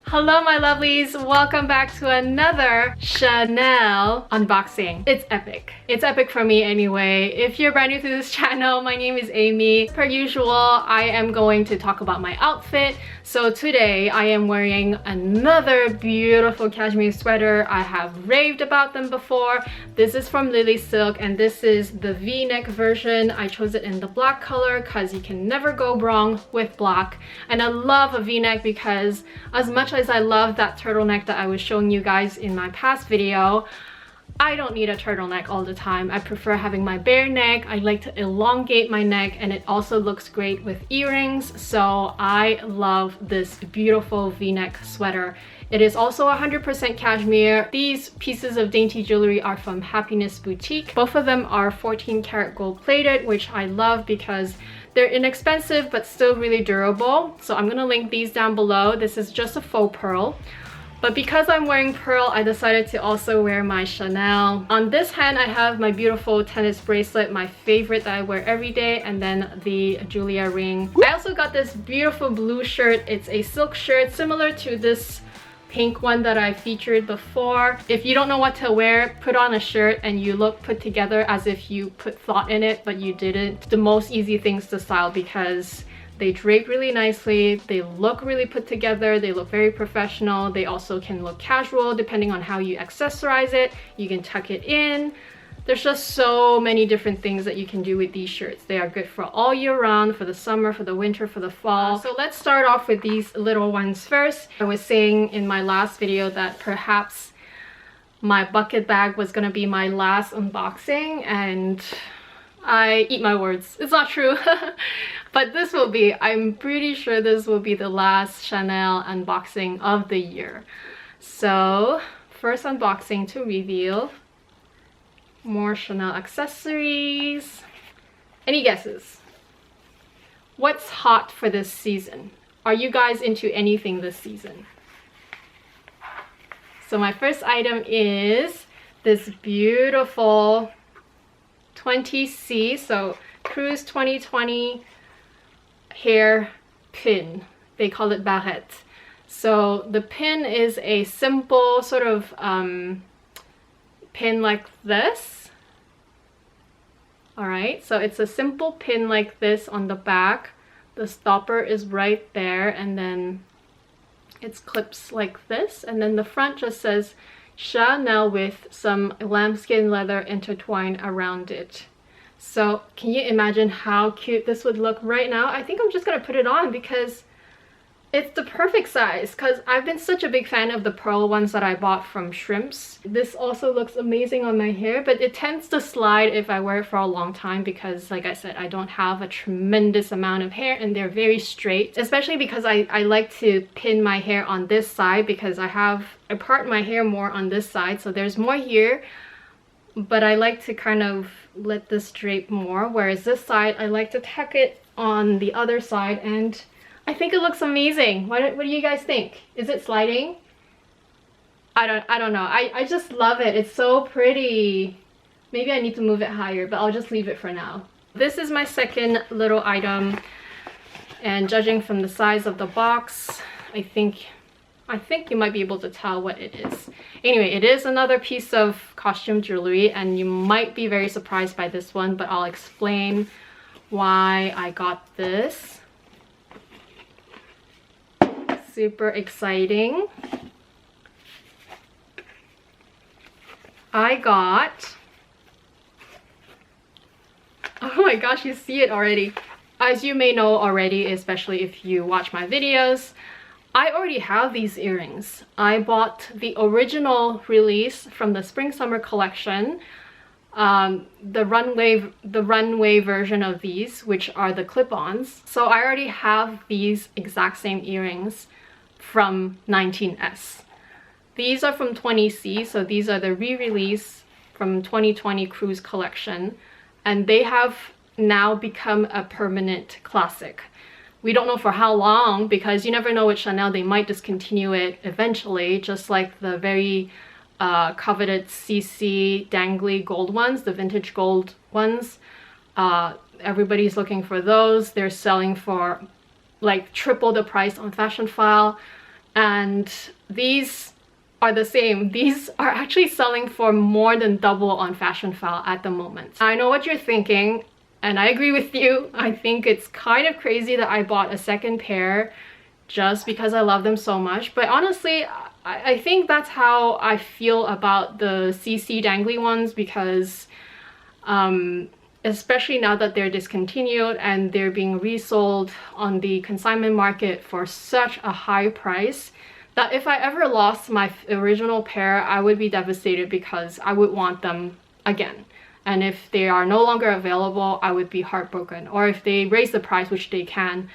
Hello my lovelies, welcome back to another Chanel unboxing. It's epic. It's epic for me anyway. If you're brand new to this channel, my name is Amy. Per usual, I am going to talk about my outfit. So today I am wearing another beautiful cashmere sweater. I have raved about them before. This is from LILYSILK and this is the V-neck version. I chose it in the black color because you can never go wrong with black. And I love a V-neck because as much as I love that turtleneck that I was showing you guys in my past video, I don't need a turtleneck all the time. I prefer having my bare neck. I like to elongate my neck, and it also looks great with earrings. So I love this beautiful V-neck sweater. It is also 100% cashmere. These pieces of dainty jewelry are from Happiness Boutique. Both of them are 14 karat gold plated, which I love because they're inexpensive but still really durable. So I'm gonna link these down below. This is just a faux pearl. But because I'm wearing pearl, I decided to also wear my Chanel. On this hand, I have my beautiful tennis bracelet, my favorite that I wear every day, and then the Julia ring. I also got this beautiful blue shirt. It's a silk shirt similar to this pink one that I featured before. If you don't know what to wear, put on a shirt and you look put together as if you put thought in it, but you didn't. The most easy things to style because they drape really nicely, they look really put together, they look very professional. They also can look casual depending on how you accessorize it. You can tuck it in. There's just so many different things that you can do with these shirts. They are good for all year round, for the summer, for the winter, for the fall. So let's start off with these little ones first. I was saying in my last video that perhaps my bucket bag was gonna be my last unboxing, and I eat my words. It's not true. But this will be, I'm pretty sure this will be the last Chanel unboxing of the year. So first unboxing to reveal more Chanel accessories. Any guesses? What's hot for this season? Are you guys into anything this season? So my first item is this beautiful 20C, so Cruise 2020 hair pin. They call it barrette. So the pin is a simple sort of pin like this. All right, so it's a simple pin like this on the back. The stopper is right there, and then it's clips like this, and then the front just says Chanel with some lambskin leather intertwined around it. So can you imagine how cute this would look right now? I think I'm just gonna put it on because it's the perfect size, because I've been such a big fan of the pearl ones that I bought from Shrimps. This also looks amazing on my hair, but it tends to slide if I wear it for a long time because, like I said, I don't have a tremendous amount of hair and they're very straight. Especially because I like to pin my hair on this side because I part my hair more on this side, so there's more here. But I like to kind of let this drape more, whereas this side, I like to tuck it on the other side, and I think it looks amazing. What do you guys think? Is it sliding? I don't know. I just love it. It's so pretty. Maybe I need to move it higher, but I'll just leave it for now. This is my second little item, and judging from the size of the box, I think you might be able to tell what it is. Anyway, it is another piece of costume jewelry, and you might be very surprised by this one, but I'll explain why I got this. Super exciting. I got, oh my gosh, you see it already. As you may know already, especially if you watch my videos, I already have these earrings. I bought the original release from the spring summer collection, the runway version of these, which are the clip-ons. So I already have these exact same earrings from 19S. These are from 20C, so these are the re-release from 2020 Cruise collection, and they have now become a permanent classic. We don't know for how long, because you never know with Chanel, they might discontinue it eventually, just like the very coveted CC dangly gold ones, the vintage gold ones. Everybody's looking for those. They're selling for like triple the price on Fashion File. And these are the same. These are actually selling for more than double on Fashionphile at the moment. I know what you're thinking, and I agree with you. I think it's kind of crazy that I bought a second pair just because I love them so much. But honestly, I think that's how I feel about the CC dangly ones, because especially now that they're discontinued and they're being resold on the consignment market for such a high price, that if I ever lost my original pair, I would be devastated because I would want them again. And if they are no longer available, I would be heartbroken. Or if they raise the price, which they can,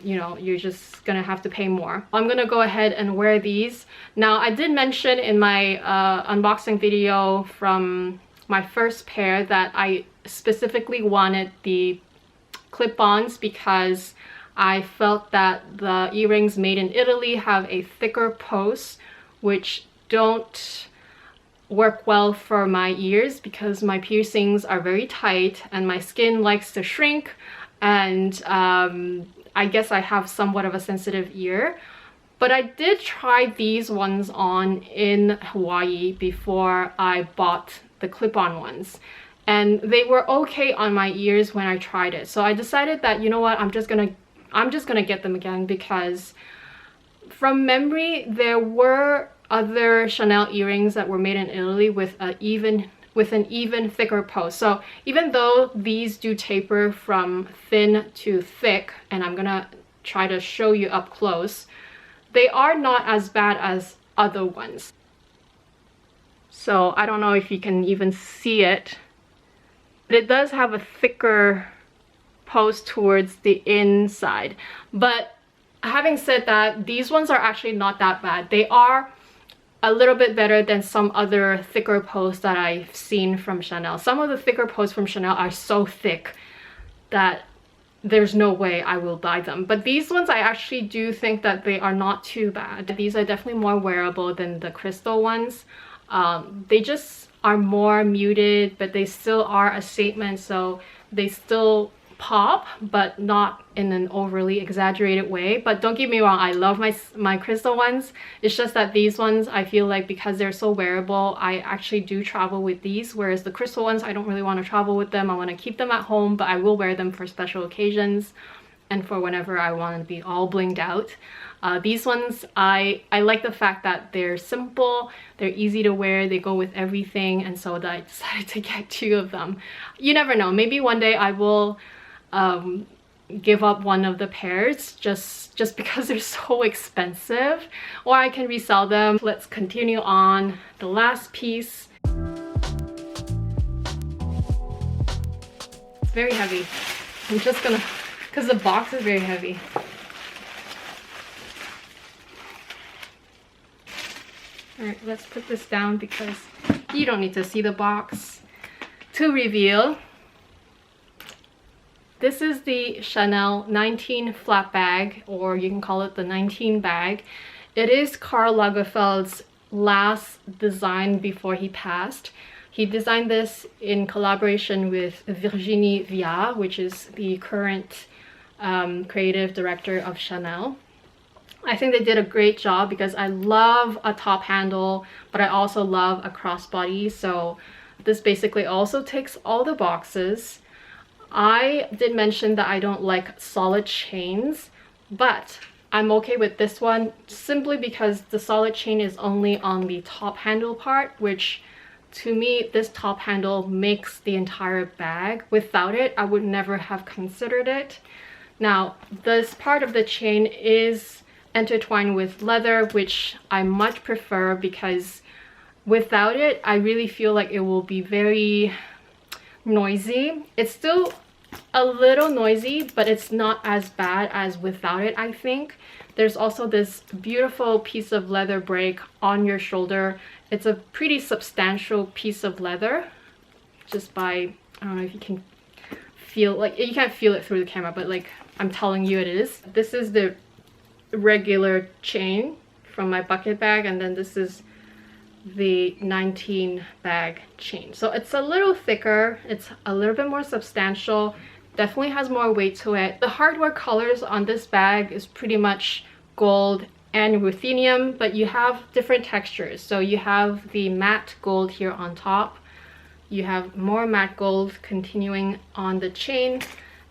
you know, you're just gonna have to pay more. I'm gonna go ahead and wear these. Now, I did mention in my unboxing video from my first pair that I specifically wanted the clip-ons because I felt that the earrings made in Italy have a thicker post, which don't work well for my ears because my piercings are very tight and my skin likes to shrink, and I guess I have somewhat of a sensitive ear. But I did try these ones on in Hawaii before I bought the clip-on ones, and they were okay on my ears when I tried it. So I decided that, you know what, I'm just gonna get them again, because from memory there were other Chanel earrings that were made in Italy with an even thicker post. So even though these do taper from thin to thick, and I'm gonna try to show you up close, they are not as bad as other ones. So I don't know if you can even see it, but it does have a thicker post towards the inside. But having said that, these ones are actually not that bad. They are a little bit better than some other thicker posts that I've seen from Chanel. Some of the thicker posts from Chanel are so thick that there's no way I will buy them. But these ones, I actually do think that they are not too bad. These are definitely more wearable than the crystal ones. They just are more muted, but they still are a statement, so they still pop, but not in an overly exaggerated way. But don't get me wrong, I love my crystal ones. It's just that these ones, I feel like because they're so wearable, I actually do travel with these, whereas the crystal ones, I don't really want to travel with them. I want to keep them at home, but I will wear them for special occasions and for whenever I want to be all blinged out. These ones, I like the fact that they're simple, they're easy to wear, they go with everything, and so I decided to get 2 of them. You never know, maybe one day I will give up one of the pairs just because they're so expensive, or I can resell them. Let's continue on. The last piece. It's very heavy. I'm just gonna, because the box is very heavy. Alright, let's put this down because you don't need to see the box to reveal. This is the Chanel 19 flat bag, or you can call it the 19 bag. It is Karl Lagerfeld's last design before he passed. He designed this in collaboration with Virginie Viard, which is the current creative director of Chanel. I think they did a great job because I love a top handle, but I also love a crossbody. So this basically also ticks all the boxes. I did mention that I don't like solid chains, but I'm okay with this one simply because the solid chain is only on the top handle part, which to me, this top handle makes the entire bag. Without it, I would never have considered it. Now, this part of the chain is intertwined with leather, which I much prefer because without it, I really feel like it will be very noisy. It's still a little noisy, but it's not as bad as without it, I think. There's also this beautiful piece of leather break on your shoulder. It's a pretty substantial piece of leather, just by, I don't know if you can feel, like, you can't feel it through the camera, but like I'm telling you it is. This is the regular chain from my bucket bag, and then this is the 19 bag chain. So it's a little thicker, it's a little bit more substantial, definitely has more weight to it. The hardware colors on this bag is pretty much gold and ruthenium, but you have different textures. So you have the matte gold here on top, you have more matte gold continuing on the chain,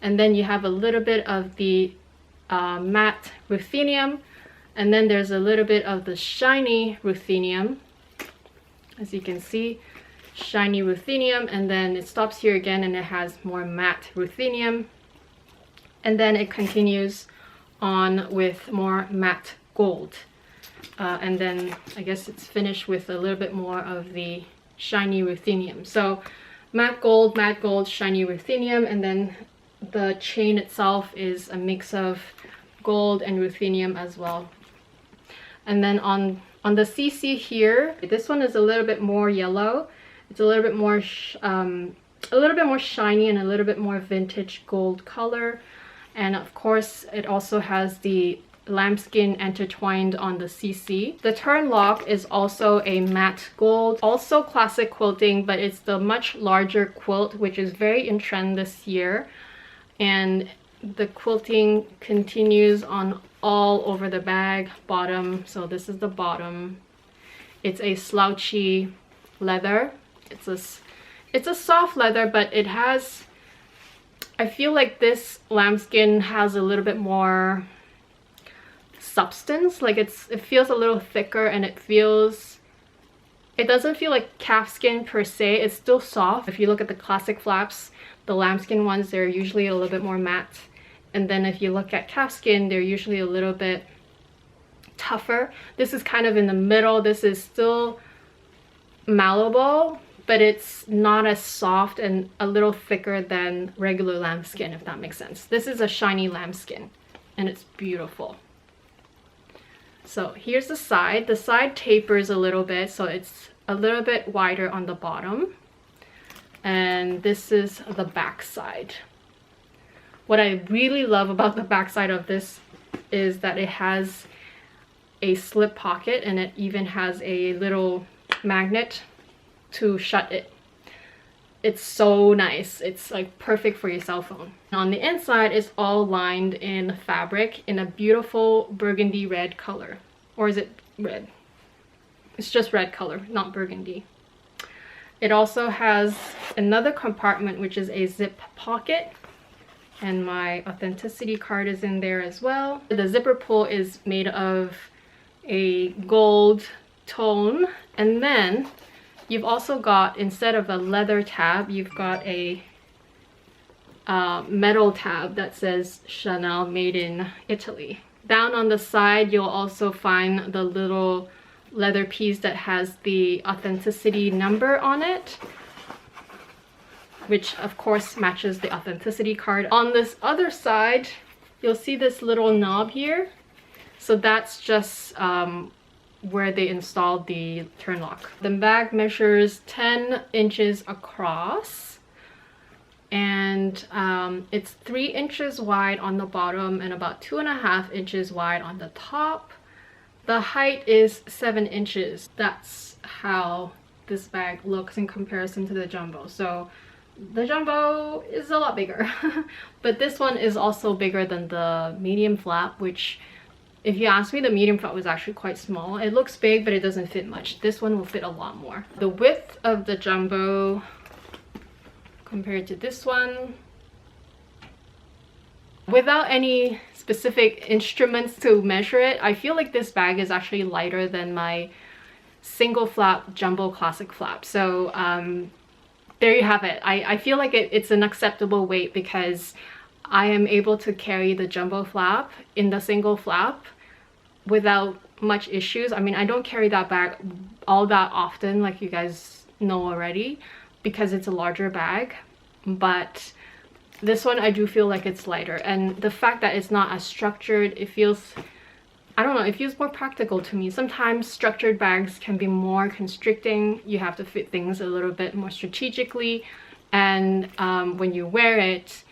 and then you have a little bit of the matte ruthenium, and then there's a little bit of the shiny ruthenium, as you can see, shiny ruthenium, and then it stops here again and it has more matte ruthenium, and then it continues on with more matte gold, and then I guess it's finished with a little bit more of the shiny ruthenium. So matte gold, shiny ruthenium, and then the chain itself is a mix of gold and ruthenium as well. And then on the CC here, this one is a little bit more yellow. It's a little bit more shiny and a little bit more vintage gold color. And of course, it also has the lambskin intertwined on the CC. The turn lock is also a matte gold, also classic quilting, but it's the much larger quilt, which is very in trend this year. And the quilting continues on all over the bag, bottom. So this is the bottom. It's a slouchy leather. It's a soft leather, but it has, I feel like this lambskin has a little bit more substance. Like it feels a little thicker, and it doesn't feel like calfskin per se. It's still soft. If you look at the classic flaps, the lambskin ones, they're usually a little bit more matte, and then if you look at calfskin, they're usually a little bit tougher. This is kind of in the middle. This is still malleable, but it's not as soft and a little thicker than regular lambskin, if that makes sense. This is a shiny lambskin, and it's beautiful. So here's the side. The side tapers a little bit, so it's a little bit wider on the bottom. And this is the back side. What I really love about the back side of this is that it has a slip pocket, and it even has a little magnet to shut it. It's so nice. It's like perfect for your cell phone. On the inside, it's all lined in fabric in a beautiful burgundy red color. Or is it red? It's just red color, not burgundy. It also has another compartment, which is a zip pocket. And my authenticity card is in there as well. The zipper pull is made of a gold tone. And then you've also got, instead of a leather tab, you've got a metal tab that says Chanel made in Italy. Down on the side, you'll also find the little leather piece that has the authenticity number on it, which of course matches the authenticity card. On this other side, you'll see this little knob here. So that's just where they installed the turn lock. The bag measures 10 inches across, and it's 3 inches wide on the bottom and about 2.5 inches wide on the top. The height is 7 inches. That's how this bag looks in comparison to the jumbo. So the jumbo is a lot bigger. But this one is also bigger than the medium flap, which, if you ask me, the medium flap was actually quite small. It looks big, but it doesn't fit much. This one will fit a lot more. The width of the jumbo compared to this one, without any specific instruments to measure it, I feel like this bag is actually lighter than my single flap jumbo classic flap. So there you have it. I feel like it's an acceptable weight because I am able to carry the jumbo flap in the single flap without much issues. I mean, I don't carry that bag all that often, like you guys know already, because it's a larger bag. But this one, I do feel like it's lighter, and the fact that it's not as structured, it feels, I don't know, it feels more practical to me. Sometimes structured bags can be more constricting. You have to fit things a little bit more strategically, and when you wear it,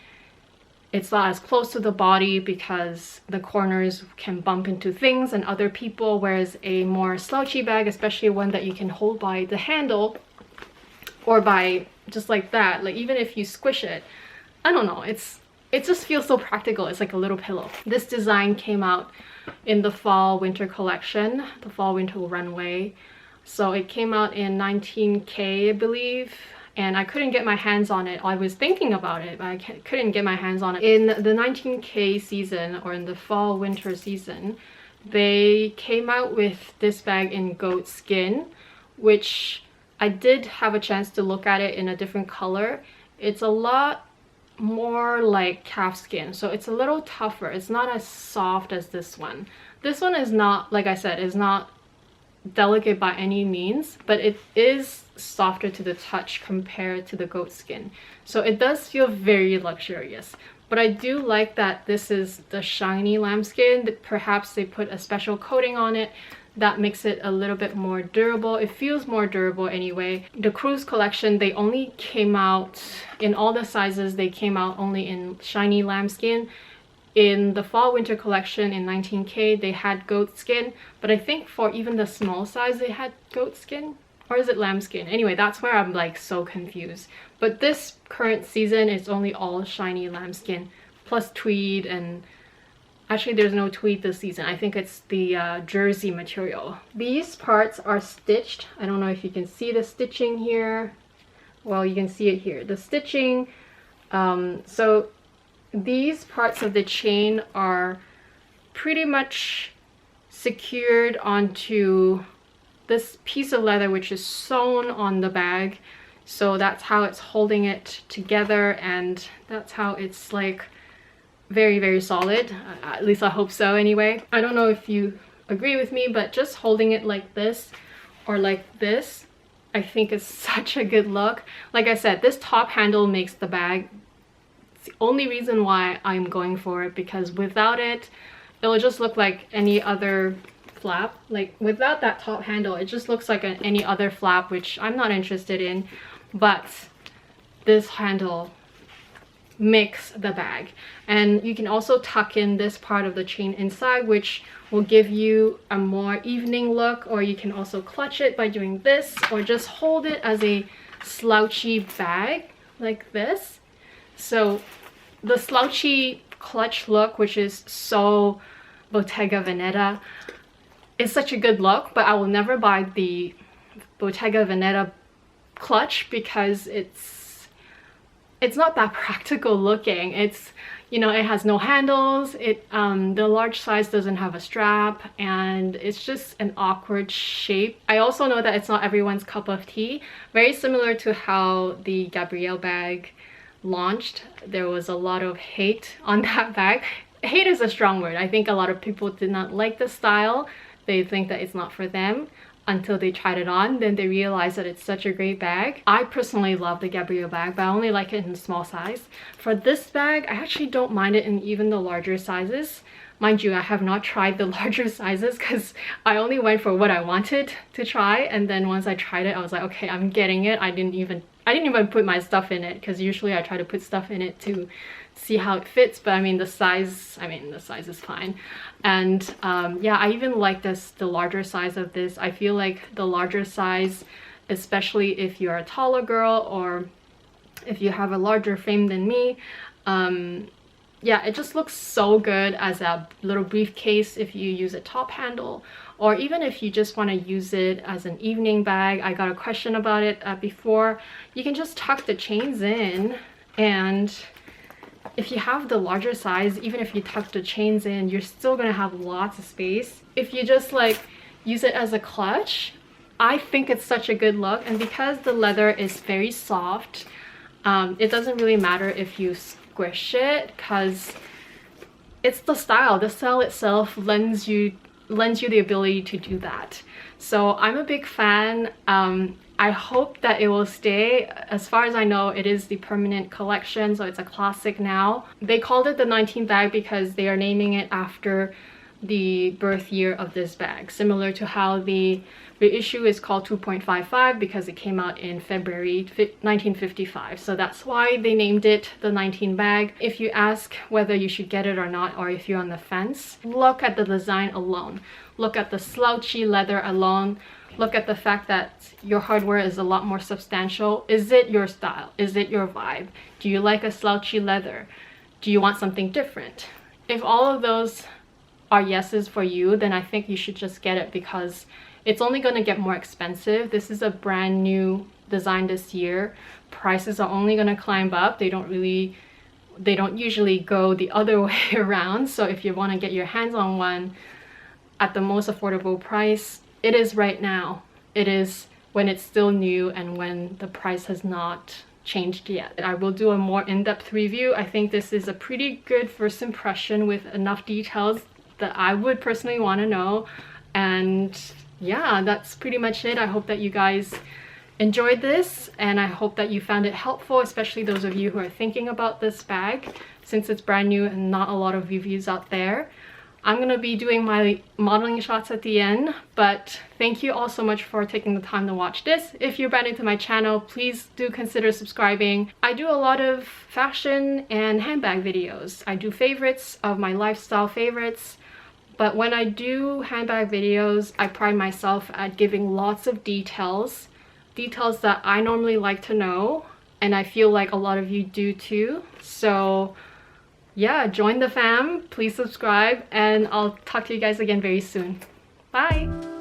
it's not as close to the body because the corners can bump into things and other people, whereas a more slouchy bag, especially one that you can hold by the handle or by just like that, like even if you squish it, I don't know, it's it just feels so practical. It's like a little pillow. This design came out in the fall winter collection, the fall winter runway. So it came out in 19K, I believe, and I couldn't get my hands on it. I was thinking about it, but I couldn't get my hands on it. In the 19K season, or in the fall winter season, they came out with this bag in goat skin, which I did have a chance to look at it in a different color. It's a lot more like calf skin, so it's a little tougher. It's not as soft as this one. This one is not, like I said, is not delicate by any means, but it is softer to the touch compared to the goat skin. So it does feel very luxurious. But I do like that this is the shiny lambskin. Perhaps they put a special coating on it that makes it a little bit more durable. It feels more durable anyway. The cruise collection, they only came out in all the sizes. They came out only in shiny lambskin. In the fall winter collection in 19K, they had goat skin, but I think for even the small size they had goat skin, or is it lambskin? Anyway, that's where I'm like so confused. But this current season is only all shiny lambskin plus tweed, and actually there's no tweed this season. I think it's the jersey material. These parts are stitched. I don't know if you can see the stitching here. Well, you can see it here. The stitching, so these parts of the chain are pretty much secured onto this piece of leather, which is sewn on the bag. So that's how it's holding it together, and that's how it's like very, very solid. At least I hope so anyway. I don't know if you agree with me, but just holding it like this or like this, I think is such a good look. Like I said, this top handle makes the bag. It's the only reason why I'm going for it, because without it, it'll just look like any other flap. Like without that top handle, it just looks like any other flap, which I'm not interested in. But this handle makes the bag. And you can also tuck in this part of the chain inside, which will give you a more evening look, or you can also clutch it by doing this, or just hold it as a slouchy bag like this. So the slouchy clutch look, which is so Bottega Veneta, is such a good look, but I will never buy the Bottega Veneta clutch because it's not that practical looking. It's, you know, it has no handles, the large size doesn't have a strap, and it's just an awkward shape. I also know that it's not everyone's cup of tea. Very similar to how the Gabrielle bag launched, there was a lot of hate on that bag. Hate is a strong word. I think a lot of people did not like the style. They think that it's not for them until they tried it on, then they realized that it's such a great bag. I personally love the Gabrielle bag, but I only like it in small size. For this bag, I actually don't mind it in even the larger sizes. Mind you, I have not tried the larger sizes because I only went for what I wanted to try, and then once I tried it, I was like, okay, I'm getting it. I didn't even put my stuff in it, because usually I try to put stuff in it to see how it fits, but the size is fine. And yeah, I even like the larger size of this. I feel like the larger size, especially if you're a taller girl or if you have a larger frame than me, yeah, it just looks so good as a little briefcase if you use a top handle, or even if you just want to use it as an evening bag. I got a question about it before. You can just tuck the chains in, and if you have the larger size, even if you tuck the chains in, you're still gonna have lots of space. If you just like use it as a clutch, I think it's such a good look. And because the leather is very soft, it doesn't really matter if you squish it, because it's the style. The style itself lends you the ability to do that. So I'm a big fan. I hope that it will stay. As far as I know, it is the permanent collection, so it's a classic now. They called it the 19th bag because they are naming it after the birth year of this bag, similar to how the reissue is called 2.55 because it came out in February 1955. So that's why they named it the 19 bag. If you ask whether you should get it or not, or if you're on the fence, look at the design alone. Look at the slouchy leather alone. Look at the fact that your hardware is a lot more substantial. Is it your style? Is it your vibe? Do you like a slouchy leather? do you want something different? If all of those are yeses for you, then I think you should just get it because it's only going to get more expensive. This is a brand new design this year. Prices are only going to climb up. They don't usually go the other way around. So if you want to get your hands on one at the most affordable price, it is right now. It is when it's still new and when the price has not changed yet. I will do a more in-depth review. I think this is a pretty good first impression with enough details that I would personally want to know. And yeah, that's pretty much it. I hope that you guys enjoyed this and I hope that you found it helpful, especially those of you who are thinking about this bag since it's brand new and not a lot of reviews out there. I'm gonna be doing my modeling shots at the end, but thank you all so much for taking the time to watch this. If you're brand new to my channel, please do consider subscribing. I do a lot of fashion and handbag videos. I do favorites of my lifestyle favorites. But when I do handbag videos, I pride myself at giving lots of details that I normally like to know, and I feel like a lot of you do too. So yeah, join the fam, please subscribe, and I'll talk to you guys again very soon. Bye!